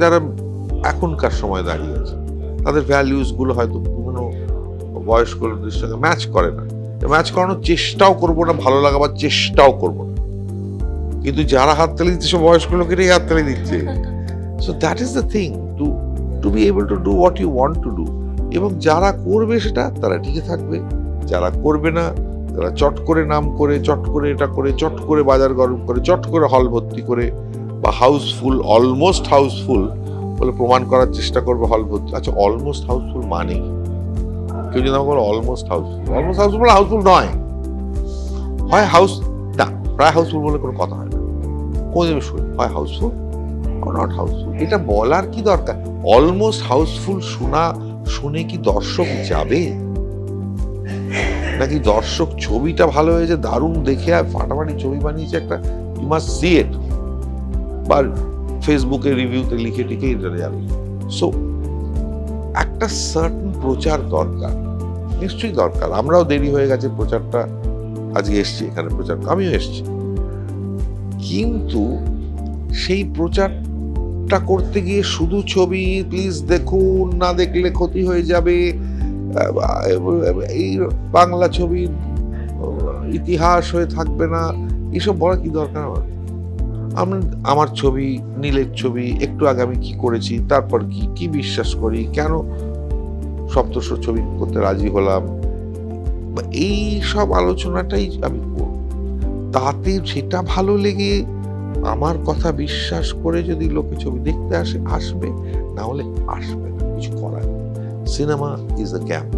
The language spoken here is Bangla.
যারা এখনকার সময় দাঁড়িয়ে আছে তাদের ভ্যালিউসগুলো হয়তো পুরনো বয়স্ক লোকদের সঙ্গে ম্যাচ করে না, ম্যাচ করানোর চেষ্টাও করবো না, ভালো লাগাবার চেষ্টাও করবো না। কিন্তু যারা হাততালি দিচ্ছে সব বয়স্ক লোকেরাই হাততালি দিচ্ছে। So that is the thing, to be able to do what you want to do. এবং যারা করবে সেটা তারা টিকে থাকবে, যারা করবে না তারা চট করে নাম করে, চট করে এটা করে, চট করে বাজার গরম করে, চট করে হল ভর্তি করে বা হাউসফুল, অলমোস্ট হাউসফুল বলে প্রমাণ করার চেষ্টা করবে হল ভর্তি। আচ্ছা, অলমোস্ট হাউসফুল মানে কেউ যদি আমাকে বলে অলমোস্ট হাউসফুল বলে হাউসফুল নয়, হয় হাউস না, প্রায় হাউসফুল বলে কোনো কথা হয় না। কোন জিনিস হয় হাউসফুল নট হাউসফুল, এটা বলার কি দরকার? অলমোস্ট হাউসফুল শুনে কি দর্শক যাবে? নাকি দর্শক ছবিটা ভালো হয়েছে, দারুণ দেখে আর ফাটাফাটি ছবি বানিয়েছে একটা, ইউ মাস্ট সি ইট, বা ফেসবুকে রিভিউতে লিখে টিকে ইন্টারনেটে যাবে। সো একটা সার্টেন প্রচার দরকার, নিশ্চয়ই দরকার। আমরাও দেরি হয়ে গেছে প্রচারটা, আজকে এসছি এখানে প্রচার, আমিও এসছি, কিন্তু সেই প্রচারটা করতে গিয়ে শুধু ছবি প্লিজ দেখুন, না দেখলে ক্ষতি হয়ে যাবে, এই বাংলা ছবির ইতিহাস হয়ে থাকবে না, এসব বলা কি দরকার? আমার ছবি, নীলের ছবি, একটু আগে আমি কি করেছি, তারপর কি বিশ্বাস করি, কেন সপ্তর্ষ ছবি করতে রাজি হলাম, এই সব আলোচনাটাই আমি করব। তাতে সেটা ভালো লেগে আমার কথা বিশ্বাস করে যদি লোকে ছবি দেখতে আসবে, না হলে আসবে না, কিছু করার নেই। Cinema is a camp.